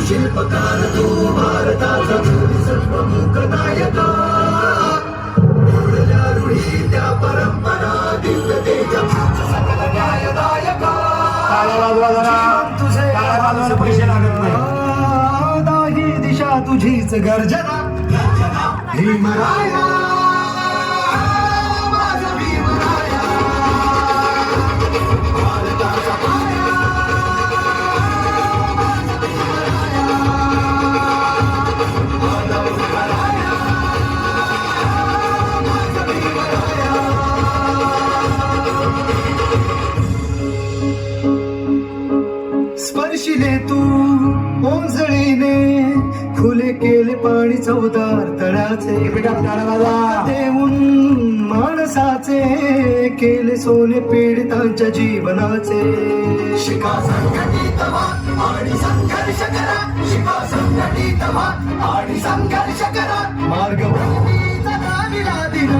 शिल्पकार तू भारताचा सर्वमुख नायका घडल्या रूढी त्या परंपरा दिव्य तेज सकल न्यायदायका तुझे पैसे लागत नाही. दाही दिशा तुझीच गर्जना भीमराया माझा भीमराया भारताचा पाया स्पर्शिले तू ओंजळीने खुले केले पाणी चौदार तळ्याचे देऊन माणसाचे केले सोने पीडितांच्या जीवनाचे शिका संघटित व्हा आणि संघर्ष करा शिका संघटित व्हा आणि संघर्ष करा मार्ग दिन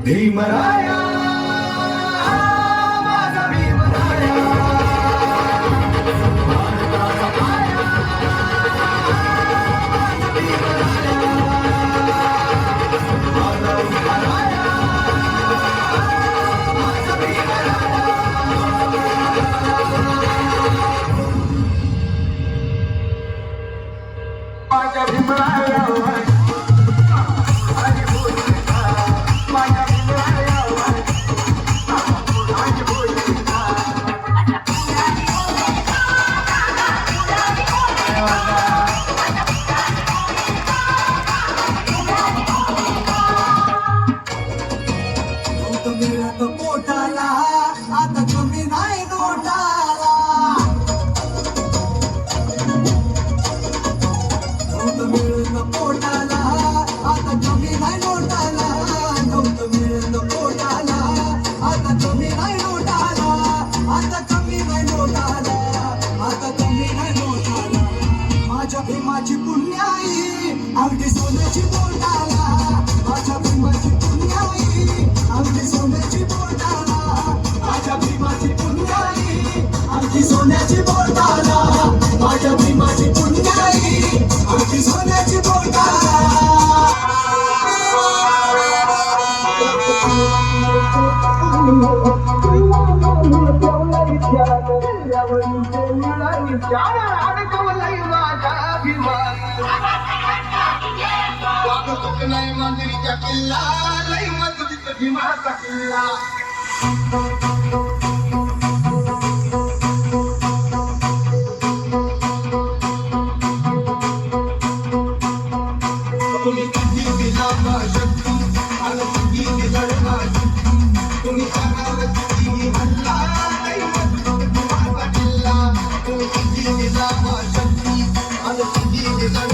भीमराया माझा भीमराया माझ्या भीमराया पोटाला आता कमी नाही नोटाला मिळून पोटाला आता कमी नाही नोटाला मिळून पोटाला आता कमी नाही नोटाला आता कमी नाही नोटाला आता कमी नाही नोटाला माझ्या भीमाची पुण्याई अगदी सोन्याची बोटाला माझ्या भीमाची पुण्याई अगदी सोन्याची बोटाला माझ्या भीमाची पुण्याई अगदी सोन्याची बोटाला माझ्या भीमाची पुण्याई अगदी सोन्याची बोटाला नाही मंदिरीच्या किल्ला लई मजबूत भीमाचा किल्ला तुम्ही किती दिला शक्ती आणि किती दिला तुम्ही कराल किती हल्ला लई मजबूत भीमाचा किल्ला तुम्ही किती दिला शक्ती आणि किती दिला